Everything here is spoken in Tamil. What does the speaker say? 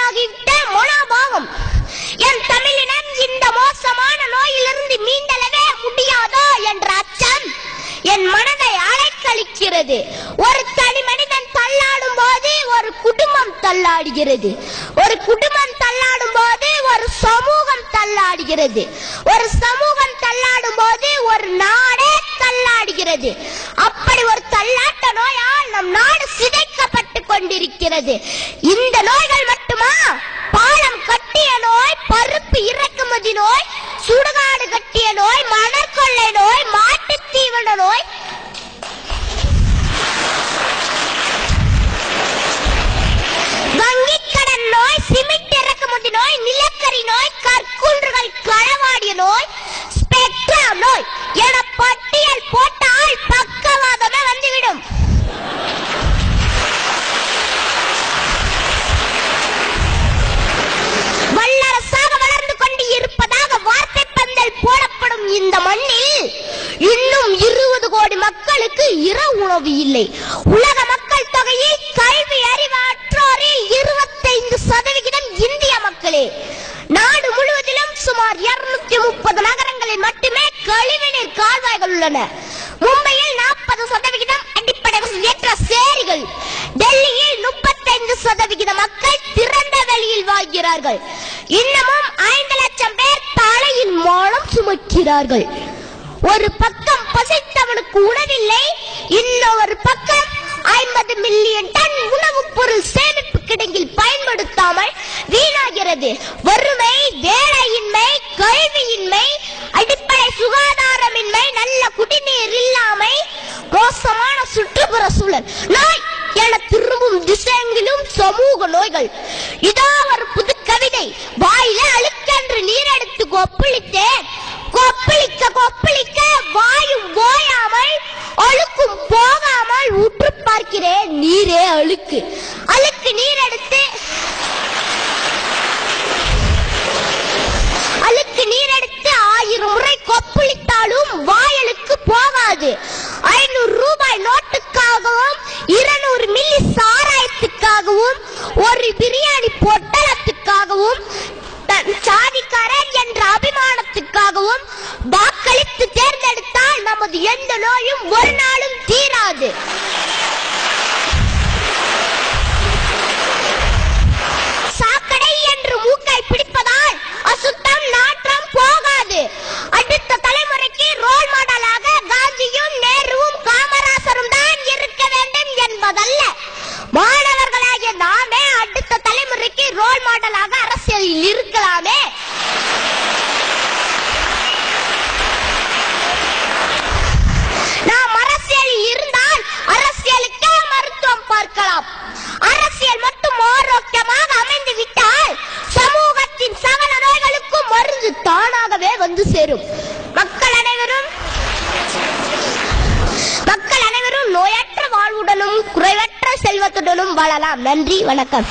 அடிமையாகிவிட்ட மனோபாவம். என் தமிழினம் இந்த மோசமான நோயிலிருந்து மீண்டெழவே முடியாதோ என்ற அச்சம் என் மனதை அலைக்கழிக்கிறது. ஒரு தனி மனிதன் தள்ளாடும் போது ஒரு குடும்பம் தள்ளாடுகிறது. ஒரு குடும்பம் தள்ளாடும் போது ஒரு சமூகம் தள்ளாடுகிறது. ஒரு சமூகம் தள்ளாடும் போது ஒரு நாடே தள்ளாடுகிறது. அப்படி ஒரு தள்ளாட்ட நோயால் நம் நாடு சிதைக்கப்பட்டு கொண்டிருக்கிறது. இந்த நோய்கள் மட்டுமா? பாலம் கட்டிய நோய், பருப்பு இறக்குமதி நோய், சுடுகாடு கட்டிய நோய், மணற்கொள்ளை நோய், மாட்டுத் தீவன நோய், வங்கிக் கடன் நோய், சிமெண்ட் இறக்குமதி நோய், நிலக்கரி நோய், கற்குன்றுகள் களவாடிய நோய், ஸ்பெக்ட்ரா நோய் என பட்டியல் போட்டால் பக்கவாதமே வந்துவிடும். வல்லரசாக வளர்ந்து கொண்டு இருப்பதாக வார்த்தை பந்தல் போடப்படும் இந்த மண்ணில் இன்னும் 20 கோடி மக்களுக்கு இரவு உணவு இல்லை. உலக மக்கள் தொகையில் கல்வி அறிவற்றோரில் 25% இந்திய மக்களே. நாடு முழுவதிலும் சுமார் 230 நகரங்களில் மட்டுமே கழிவுநீர் கால்வாய்கள் உள்ளன. மும்பையில் 40% அடிப்படை வசதியற்ற சேரிகள். டெல்லியில் 35% மக்கள் திறந்த வெளியில் வாழ்கிறார்கள். இன்னமும் 5 லட்சம் பேர் தலையில் மானம் சுமக்கிறார்கள். ஒரு பக்கம் பசித்தவனுக்கு உணவில்லை, இன்னொரு பக்கம் 50 மில்லியன் டன் உணவுப் பொருள் சேமிப்பு கிடங்கில் பயன்படுத்தாமல் வீணாகிறது. வறுமை, வேலையின்மை, கல்வியின்மை, அடிப்படை சுகாதாரமின்மை, நல்ல குடிநீர் இல்லாமை, மோசமான சுற்றுப்புற சூழல், நோய் என திரும்பும் திசையெங்கிலும் சமூக நோய்கள். இதோ ஒரு புது கவிதை. வாயில அழுக்கென்று நீர் எடுத்து கொப்பளித்தேன், கொப்பளிக்க கொப்பளிக்க வாயும் ஓயாமல் அழுக்கும் போகாமல் உற்று பார்க்கிறேன், நீரே அழுக்கு. அழுக்கு நீர் எடுத்து அழுக்கு நீர் எடுத்து 1000 முறை கொப்பளித்தாலும் வாயலுக்கு போகாது. 500 ரூபாய் நோட்டுக்காகவும் 200 மில்லி சாராயத்துக்காகவும் ஒரு பிரியாணி பொட்டலத்துக்காகவும் சாதிக்காரன் என்ற அபிமானத்துக்காகவும் வாக்களித்து தேர்ந்தெடுத்தால் நமது எந்த நோயும் ஒரு நாளும் தீராது. சாக்கடை என்று மூக்கை பிடிப்பதால் அசுத்தம் நாற்றம் போகாது. அடுத்த தலைமுறைக்கு ரோல் மாடலாக காந்தியும் நேருவும் காமராசரும் தான் இருக்க வேண்டும் என்பதல்ல. மாணவர்களாகிய நாமே அடுத்த தலைமுறைக்கு ரோல் மாடலாக அரசியலில் இருக்கலாமே. நாம் அரசியலில் இருந்தால் அரசியலுக்கே மருத்துவம் பார்க்கலாம். அரசியல் மட்டும் ஆரோக்கியமாக அமைந்து விட்டால் சமூகத்தின் சகல நோய்களுக்கும் மருந்து தானாகவே வந்து சேரும். மக்கள் அனைவரும் நோயற்ற வாழ்வுடனும் குறைவற்ற செல்வத்துடனும் வாழலாம். நன்றி, வணக்கம்.